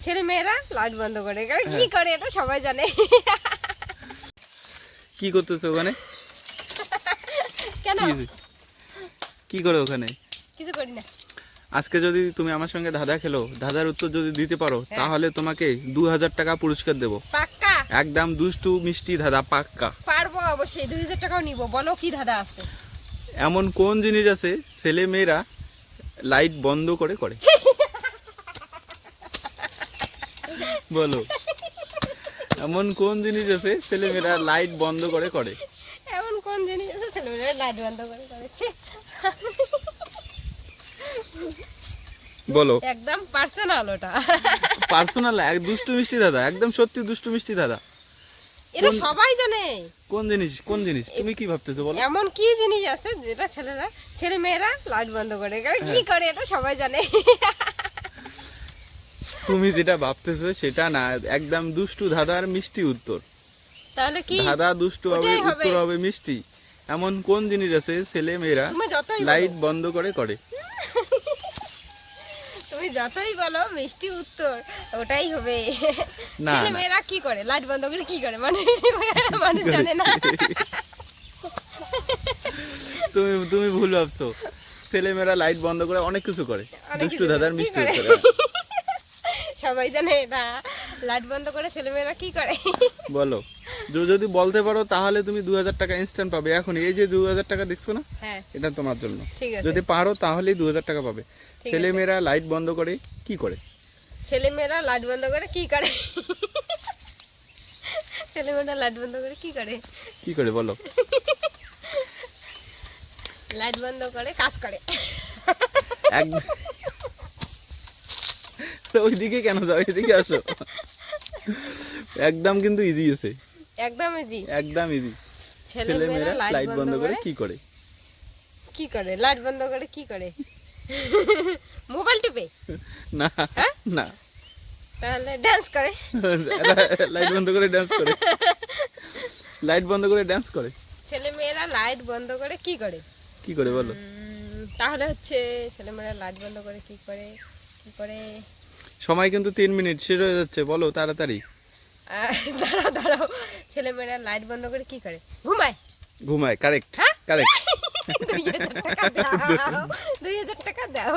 ছেলে মেয়েরা লাইট বন্ধ করে কি করে এটা সবাই জানে। কি করতেছো ওখানে? কেন কি করে ওখানে? কিছু করি না। আজকে যদি তুমি আমার সঙ্গে ধাঁধা খেলো, ধাঁধার উত্তর যদি দিতে পারো, তাহলে তোমাকে 2000 টাকা পুরস্কার দেবো। পাক্কা? একদম দুষ্টু মিষ্টি ধাঁধা, পাক্কা। পারবো অবশ্যই, 2000 টাকাও নিব। বলো কি ধাঁধা আছে? এমন কোন জিনিস আছে ছেলে মেয়েরা লাইট বন্ধ করে করে? বলো, এমন কোন জিনিস আছে ছেলে মেয়েরা লাইট বন্ধ করে করে? এমন কোন জিনিস আছে ছেলে মেয়েরা লাইট বন্ধ করে করেছে? বলো। একদম পার্সোনাল ওটা। পার্সোনাল, এক দুষ্টু মিষ্টি দাদা, একদম সত্যি দুষ্টু মিষ্টি দাদা। এটা সবাই জানে। কোন জিনিস? কোন জিনিস তুমি কি ভাবতেছো বলো? এমন কি জিনিস আছে যেটা ছেলে মেয়েরা লাইট বন্ধ করে কি করে এটা সবাই জানে। তুমি যেটা ভাবতেছো সেটা না, একদম দুষ্টু ধাঁধার মিষ্টি উত্তর। তাহলে কি ধাঁধা দুষ্টু হবে, উত্তর হবে মিষ্টি। এমন কোন জিনিস আছে ছেলে মেয়েরা লাইট বন্ধ করে করে? তুমি যতই বলো মিষ্টি উত্তর ওটাই হবে। না, ছেলে মেয়েরা কি করে লাইট বন্ধ করে কি করে মানুষ জানে না। তুমি ভুল ভাবছো। ছেলে মেয়েরা লাইট বন্ধ করে অনেক কিছু করে, দুষ্টু ধাঁধার মিষ্টি উত্তর। সবাই জানে এটা। লাইট বন্ধ করে ছেলে মেয়েরা কি করে? বলো, যদি বলতে পারো তাহলে তুমি 2000 টাকা ইনস্ট্যান্ট পাবে। এখন এই যে 2000 টাকা দেখছো না, এটা তোমার জন্য। যদি পারো তাহলেই 2000 টাকা পাবে। ছেলে মেয়েরা লাইট বন্ধ করে কি করে? ছেলে মেয়েরা লাইট বন্ধ করে কি করে? ছেলে মেয়েরা লাইট বন্ধ করে কি করে? কি করে বলো? লাইট বন্ধ করে কাজ করে। ওইদিকে কেন যাও, এদিকে আসো। একদম কিন্তু ইজি আছে, একদম ইজি, একদম ইজি। ছেলে মেয়েরা লাইট বন্ধ করে কি করে? কি করে লাইট বন্ধ করে কি করে? মোবাইল টিপে? না না, তাহলে ডান্স করে। লাইট বন্ধ করে ডান্স করে। লাইট বন্ধ করে ডান্স করে। ছেলে মেয়েরা লাইট বন্ধ করে কি করে? কি করে বলো? তাহলে হচ্ছে ছেলে মেয়েরা লাইট বন্ধ করে কি করে? কি করে? সময় কিন্তু 3 মিনিট শেষ হয়ে যাচ্ছে, বলো তাড়াতাড়ি। দাঁড়াও, ছেলে মেয়েরা লাইট বন্ধ করে কি করে? ঘুমায়। ঘুমায়, কারেক্ট কারেক্ট। 2000 টাকা দাও, 2000 টাকা দাও।